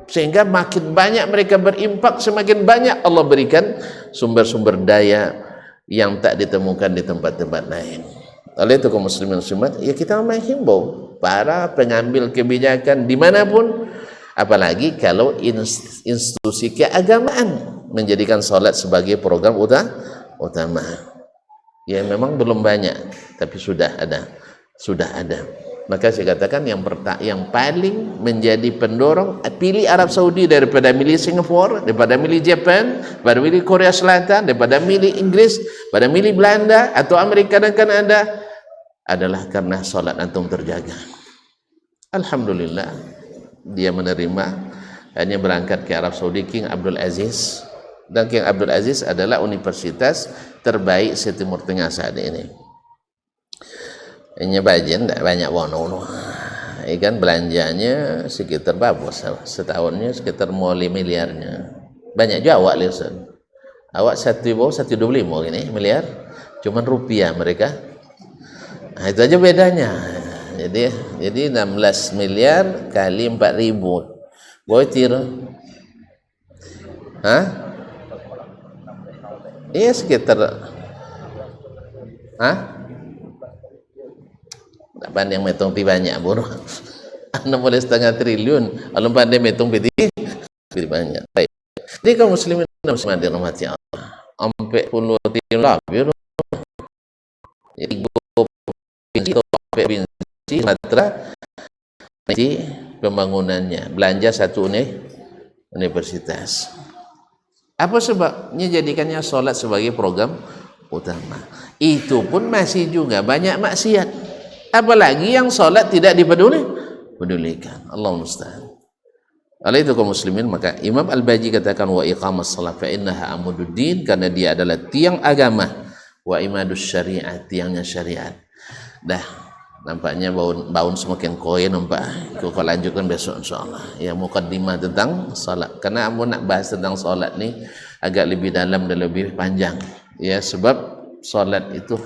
Sehingga makin banyak mereka berimpak, semakin banyak Allah berikan sumber-sumber daya yang tak ditemukan di tempat-tempat lain. Oleh itu kaum muslimin muslimat, ya kita menghimbau para pengambil kebijakan dimanapun, apalagi kalau institusi keagamaan menjadikan salat sebagai program utama. Ya memang belum banyak, tapi sudah ada. Maka saya katakan yang paling menjadi pendorong, pilih Arab Saudi daripada milih Singapura, daripada milih Jepang, daripada milih Korea Selatan, daripada milih Inggris, daripada milih Belanda atau Amerika dan Kanada, adalah karena salat antum terjaga. Alhamdulillah, dia menerima, hanya berangkat ke Arab Saudi King Abdul Aziz, dan King Abdul Aziz adalah universitas terbaik Timur Tengah saat ini. Ini bagian tidak banyak wono, ikan belanjanya sekitar babos setahunnya sekitar mau 5 miliarnya. Banyak juga awak lihat, awak 1,25 gini miliar, cuman rupiah mereka. Nah, itu aja bedanya. Jadi 16 miliar kali 4.000, boitir, iya sekitar, tak pandai menghitung pi banyak buruh. Anda boleh 0,5 triliun, kalau pandai menghitung pi banyak. Baik. Jadi kaum muslimin dan muslimat dirahmati Allah, sampai 10 triliun lebih. Jadi provinsi Sumatera di pembangunannya, belanja satu universitas. Apa sebabnya jadikannya salat sebagai program utama? Itu pun masih juga banyak maksiat. Apalagi yang sholat tidak dipedulikan. Allah musta'an. Oleh itu kaum muslimin, maka Imam Al-Baji katakan wa iqamas salat fa innaha amududdin, karena dia adalah tiang agama, wa imadus syariat, tiangnya syariat. Dah nampaknya baun semakin koin nampak. Kita lanjutkan besok insyaallah. Ya, mukaddimah tentang salat. Karena amun nak bahas tentang salat ni agak lebih dalam dan lebih panjang. Ya, sebab salat itu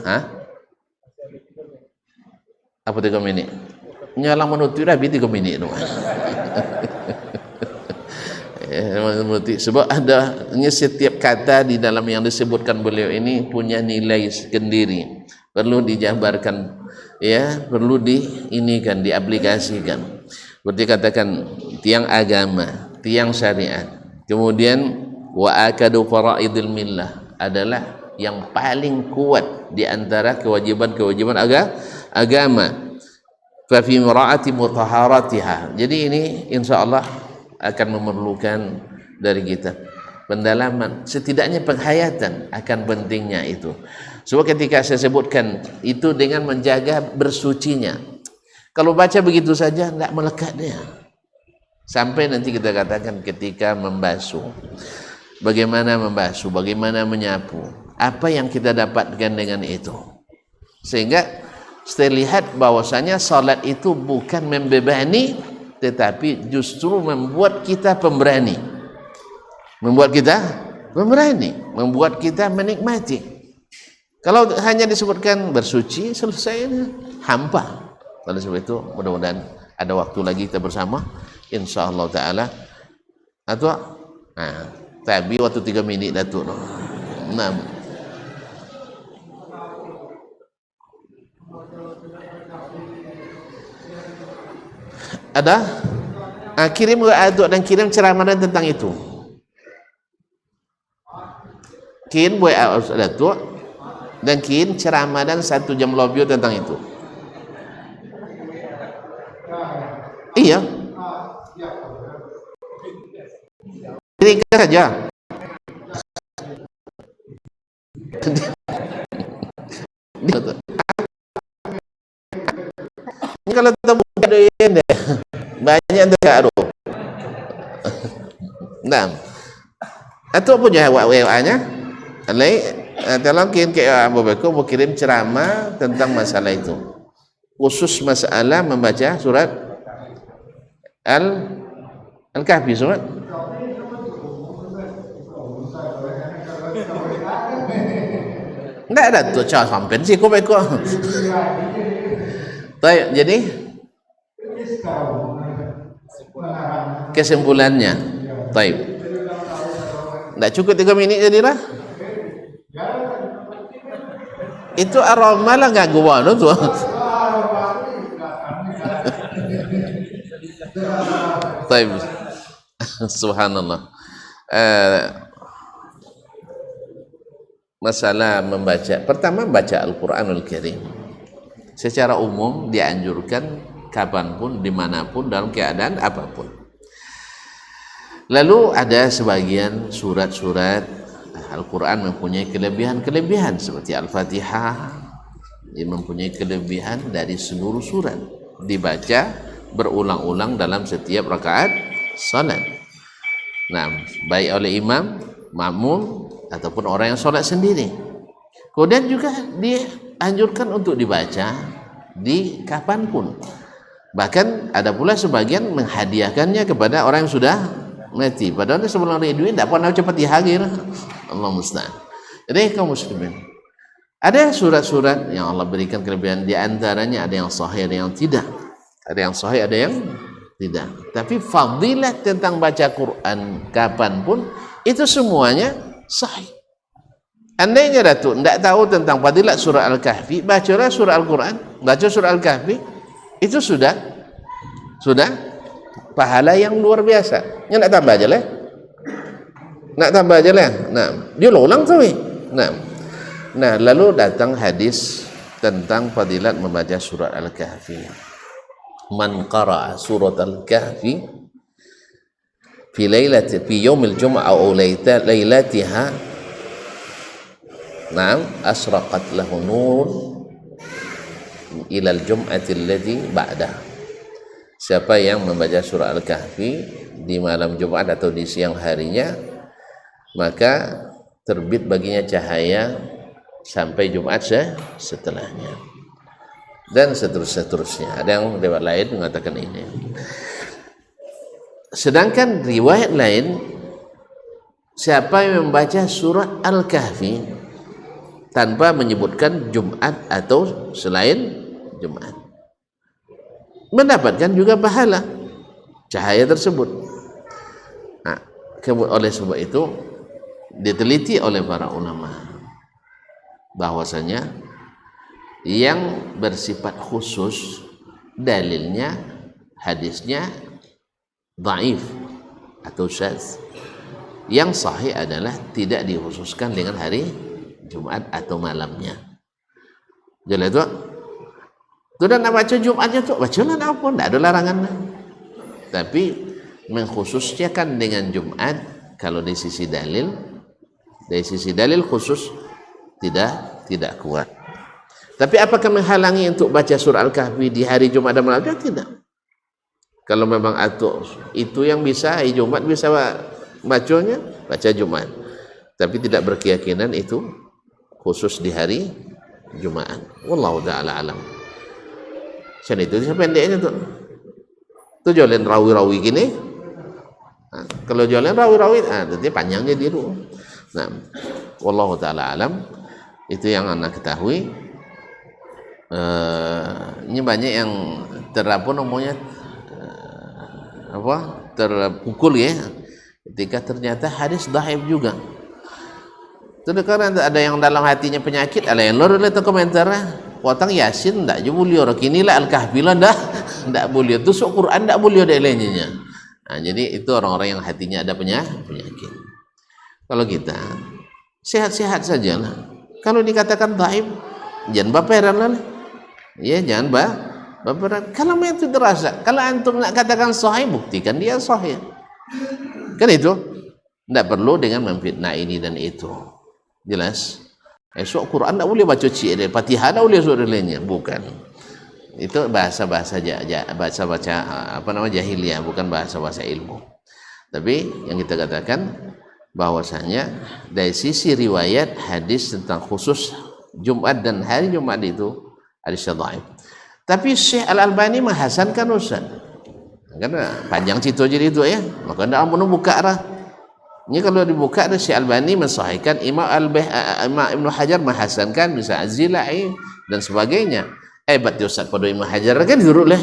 apa 3 minit? Nyala menutup dah 3 minit tu. Sebab adanya setiap kata di dalam yang disebutkan beliau ini punya nilai sendiri, perlu dijabarkan, ya, perlu diinikan, diaplikasikan. Seperti katakan tiang agama, tiang syariat. Kemudian wa akadu faraidil millah, adalah yang paling kuat di antara kewajiban-kewajiban agama. Fa fi mura'ati mutaharatiha. Jadi ini insyaallah akan memerlukan dari kita pendalaman, setidaknya penghayatan akan pentingnya itu. Sebab ketika saya sebutkan itu dengan menjaga bersucinya, kalau baca begitu saja tidak melekat dia. Sampai nanti kita katakan ketika membasuh, bagaimana membasuh, bagaimana menyapu, apa yang kita dapatkan dengan itu. Sehingga saya lihat bahwasanya salat itu bukan membebani, tetapi justru membuat kita pemberani, membuat kita menikmati. Kalau hanya disebutkan bersuci, selesai, hampa. Oleh sebab itu mudah-mudahan ada waktu lagi kita bersama insyaallah taala. Atau tapi waktu 3 minit datuk. Nah, ada kirim aduk dan kirim ceramah tentang itu. Kirim buat aduk dan kirim ceramah dan 1 jam lebih tentang itu. Iya. Kirim saja. Kalau temu ada banyak tergaduh. Nah, atau punya WA-nya, tolong kirim ke Abu Bakar, mau kirim ceramah tentang masalah itu, khusus masalah membaca surat Al-Kahfi. Surat tidak ada tuh cara sampai sih kok Bakar. Jadi kesimpulannya, taib. Tidak cukup 3 minit jadilah. Itu aroma lah nggak gua tuh. Taib. Subhanallah. Masalah membaca, pertama baca Al-Quranul Karim secara umum dianjurkan kapanpun, dimanapun, dalam keadaan apapun. Lalu ada sebagian surat-surat Al-Quran mempunyai kelebihan-kelebihan, seperti Al-Fatihah, dia mempunyai kelebihan dari seluruh surat, dibaca berulang-ulang dalam setiap rakaat salat. Nah, baik oleh imam, makmum, ataupun orang yang salat sendiri. Kemudian juga dianjurkan untuk dibaca di kapanpun. Bahkan ada pula sebagian menghadiahkannya kepada orang yang sudah mati. Padahal sebelum hari duit tidak pernah cepat dihagir. Allah musta'an. Jadi kaum muslimin, ada surat-surat yang Allah berikan kelebihan, di antaranya ada yang sahih, ada yang tidak. Ada yang sahih, ada yang tidak. Tapi fadilah tentang baca Quran kapanpun itu semuanya sahih. Andainya Datuk tidak tahu tentang fadilat surah Al-Kahfi, bacalah surah Al-Quran, baca surah Al-Kahfi, itu sudah pahala yang luar biasa. Yang nak tambah aja lah. Nak tambah aja lah. Nah, dia ulang tu. Nah, lalu datang hadis tentang fadilat membaca surat Al-Kahfi. Man qara'a surat Al-Kahfi fi yaumil jum'ah aw lailatiha, Naam, asraqat lahu nur ilal jum'ati allati ba'dah. siapa yang membaca surah Al-Kahfi di malam Jumat atau di siang harinya, maka terbit baginya cahaya sampai Jumat setelahnya, dan seterusnya. Ada yang riwayat lain mengatakan ini. Sedangkan riwayat lain, siapa yang membaca surah Al-Kahfi tanpa menyebutkan Jumat atau selain Jumat, mendapatkan juga pahala cahaya tersebut. Nah, oleh sebab itu diteliti oleh para ulama bahwasanya yang bersifat khusus dalilnya, hadisnya dhaif atau syadz. Yang sahih adalah tidak dikhususkan dengan hari Jumat atau malamnya. Jadi itu dan nak baca Jumatnya tu bacalah apa, tidak ada larangan. Tapi mengkhususkan dengan Jumat kalau dari sisi dalil khusus tidak kuat. Tapi apakah menghalangi untuk baca surah Al-Kahfi di hari Jumat dan malamnya? Tidak. Kalau memang itu yang bisa hari Jumat bisa bacanya, baca Jumat. Tapi tidak berkeyakinan itu khusus di hari Jumat. Wallahu ta'ala alam. Jadi itu pendeknya tuh. Itu jualan rawi-rawi gini. Nah, kalau jualan rawi-rawi, nanti panjangnya dulu. Nah, wallahu ta'ala alam. Itu yang anak ketahui. Ini banyak yang terpukul ya, ketika ternyata hadis dhaif juga. Itu karena ada yang dalam hatinya penyakit, ada yang luar itu komentar, potong Yasin ndak je boleh orang kini lah Al-Kahfi lah ndak boleh, tusuk Quran ndak boleh ada lainnya. Nah, jadi itu orang-orang yang hatinya ada penyakit. Kalau kita sehat-sehat saja lah. Kalau dikatakan dhaif, jangan baperan lah. Ya, jangan baperan. Kalau memang itu terasa, kalau antum nak katakan sahih, buktikan dia sahih. Kan itu, tidak perlu dengan memfitnah ini dan itu. Jelas. Esok Quran tidak boleh baca cik, Fatihah tidak boleh surah lainnya, bukan. Itu bahasa-bahasa jahiliyah, bukan bahasa-bahasa ilmu. Tapi yang kita katakan bahwasanya dari sisi riwayat hadis tentang khusus Jumat dan hari Jumat itu hadisnya dhaif. Tapi Syekh Al-Albani menghasankan Ustaz. Karena panjang cerita jadi itu ya. Maka anda ampun buka lah. Ini kalau dibuka ada Syekh Al-Albani mensahihkan, Imam Ibn Hajar menghasankan, bisa Azilai dan sebagainya. Berarti Ustaz pada Ibn Hajar kan dulu lah.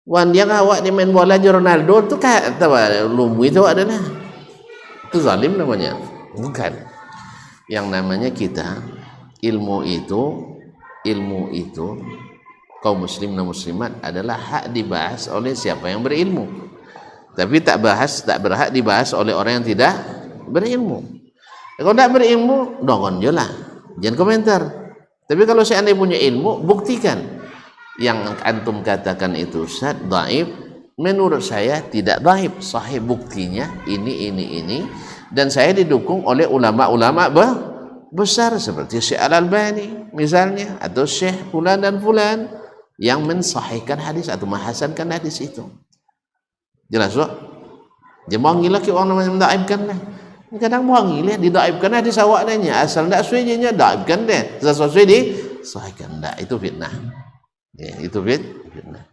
Wan yang awak di main bola Ronaldo tu kata lumbu itu adalah itu zalim namanya. Bukan. Yang namanya kita ilmu itu kaum muslim dan muslimat adalah hak dibahas oleh siapa yang berilmu, tapi tak berhak dibahas oleh orang yang tidak berilmu. Kalau tidak berilmu, dongon je lah, jangan komentar. Tapi kalau seandainya punya ilmu, buktikan. Yang antum katakan itu Ustaz dhaif, menurut saya tidak dhaif, sahih, buktinya ini, dan saya didukung oleh ulama-ulama besar seperti Syekh Al-Albani misalnya, atau Syekh fulan dan fulan yang mensahihkan hadis atau menghasankan hadis itu. Jelas tak? Dia mau ngilah ke orang namanya mendaibkan lah. Kadang mau ngilah didaibkan hadis awak nanya, asal tak sesuai je daibkan dia, sesuai di sahihkan tak, itu fitnah. Ya, itu fitnah.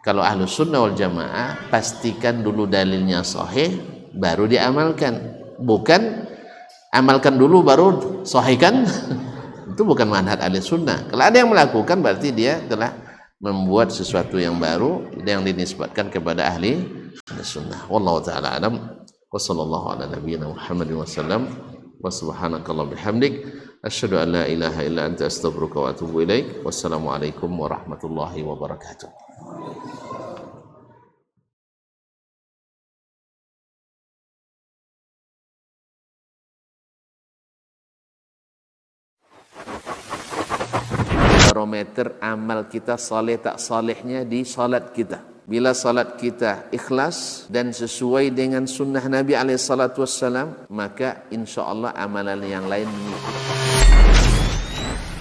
Kalau Ahlus Sunnah wal Jamaah pastikan dulu dalilnya sahih baru diamalkan, bukan amalkan dulu baru sahihkan. Itu bukan manhaj Ahlus Sunnah. Kalau ada yang melakukan berarti dia telah membuat sesuatu yang baru yang dinisbatkan kepada ahli sunnah. Wallahu ta'ala alam. Wa sallallahu ala nabiyyina Muhammadin wasallam. Wa subhanakallah bihamdik. Asyhadu an la ilaha illa anta astaghfiruka wa atubu ilaik. Wassalamualaikum warahmatullahi wabarakatuh. Barometer amal kita saleh tak salehnya di salat kita. Bila salat kita ikhlas dan sesuai dengan sunnah Nabi SAW, maka insya Allah amalan yang lain mengikuti.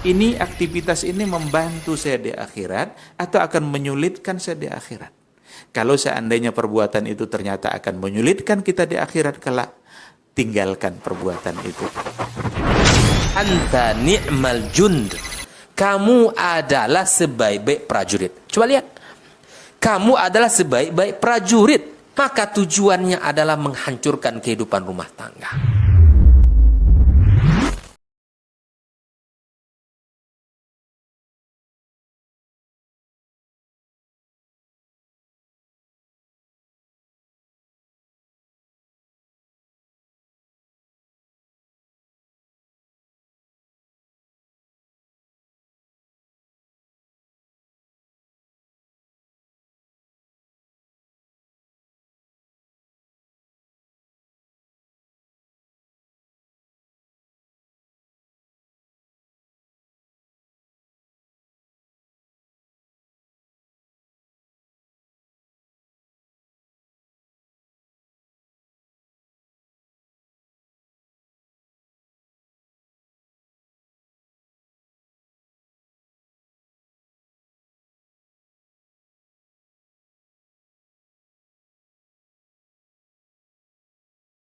Ini aktivitas ini membantu saya di akhirat atau akan menyulitkan saya di akhirat? Kalau seandainya perbuatan itu ternyata akan menyulitkan kita di akhirat kelak, tinggalkan perbuatan itu. Anta ni'mal jund. Kamu adalah sebaik-baik prajurit. Coba lihat. Kamu adalah sebaik-baik prajurit. Maka tujuannya adalah menghancurkan kehidupan rumah tangga.